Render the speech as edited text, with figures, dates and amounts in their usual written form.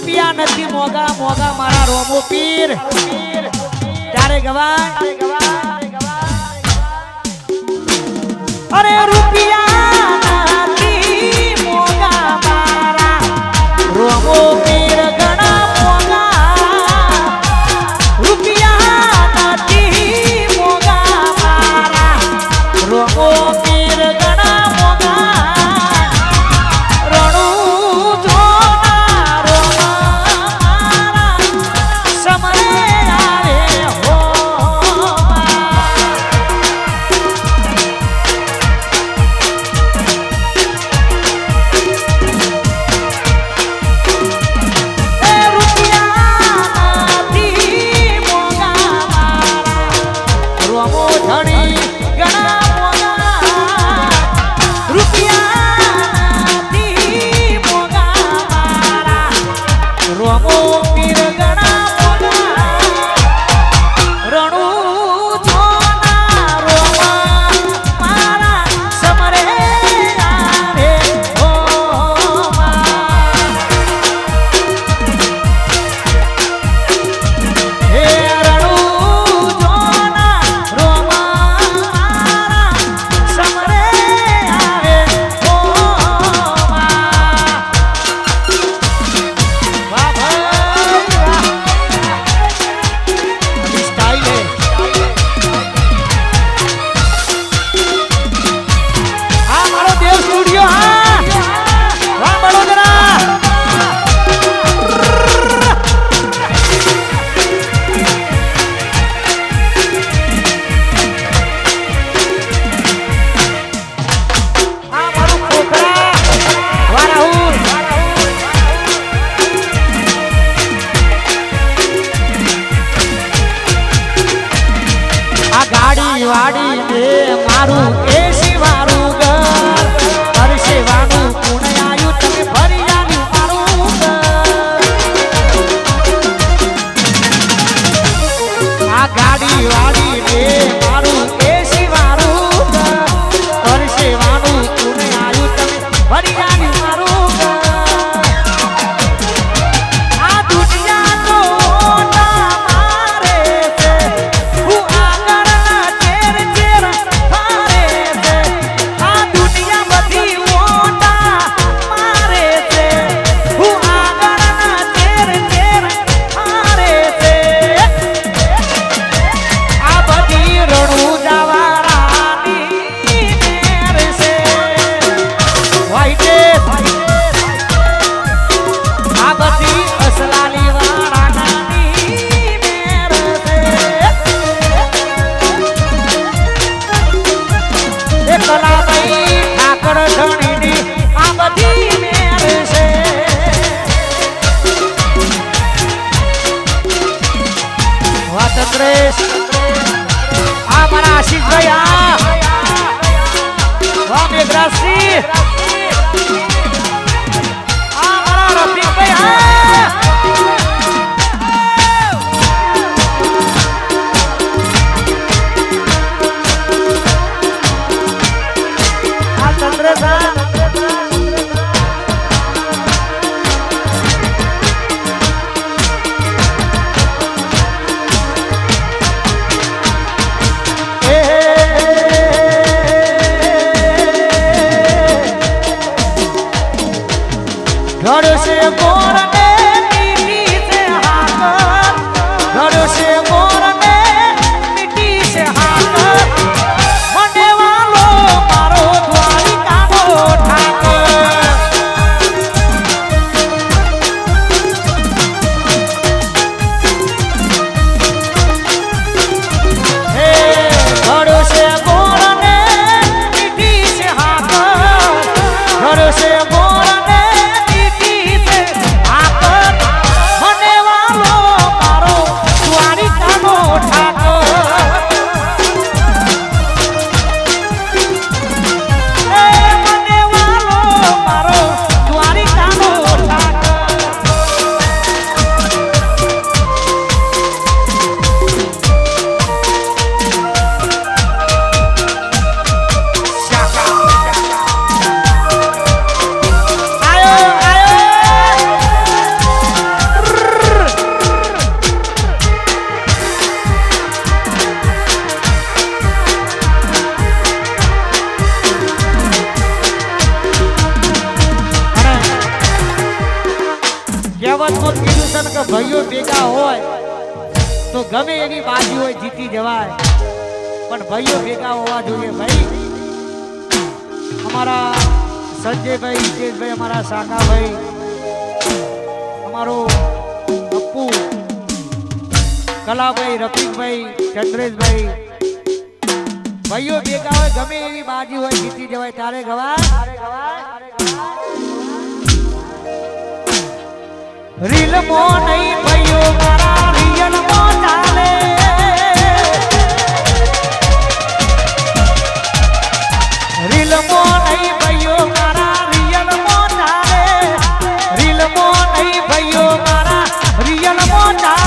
રૂપિયા નથી મોગા મોગા મારા રોમો પીર ત્યારે ગવાય અરે રૂપિયા નથી મોગા મારા રોમો પીર ઘણા મોગા રૂપિયા નથી મોગા મારા રોમો પીર ઘણા મોગા રણુ જોના રોમા સમરે આવે હો વાડી દે મારું એસી વાળું ઘર પરસેવાનું પુણ્ય આયુ તમે ભરી આવ્યું મારું ઘર આ ગાડી વાડી દે મારું એસી વાળું ઘર પરસેવાનું પુણ્ય આયુ તમે ભરી આવ્યું મારું ઘર આ દુનિયા તો हमारा आशीष भैया वाह मेघराजी हमारा रफीक भैया घर से गोर ने मिट्टी से हाकर घर से गोर ने मिट्टी से हाकर मने वालो मारो द्वारिका को ठाकर हे घर से गोर ने मिट्टी से हाकर घर से गोर ने आकर मने वालो मारो द्वारिका કહેવતમાં કીધું છે ને કે ભાઈઓ ભેગા હોય તો ગમે એની બાજુ હોય જીતી જવાય, પણ ભાઈઓ ભેગા હોવા જોઈએ ભાઈ. અમારા સંજયભાઈ, હિતેશભાઈ, અમારા સાકાભાઈ, અમારો અપ્પુ, કલાભાઈ, રફીકભાઈ, ચંદ્રેશભાઈ, ભાઈઓ ભેગા હોય ગમે એવી બાજુ હોય જીતી જવાય. તારે ગવાય રીલ મો નહીં ભાઈઓ મારા રિયલ મો ચાલે. રીલ મો નહીં ભાઈઓ મારા રિયલ મો ચાલે. રીલ મો નહીં ભાઈઓ મારા રિયલ મો ચાલે.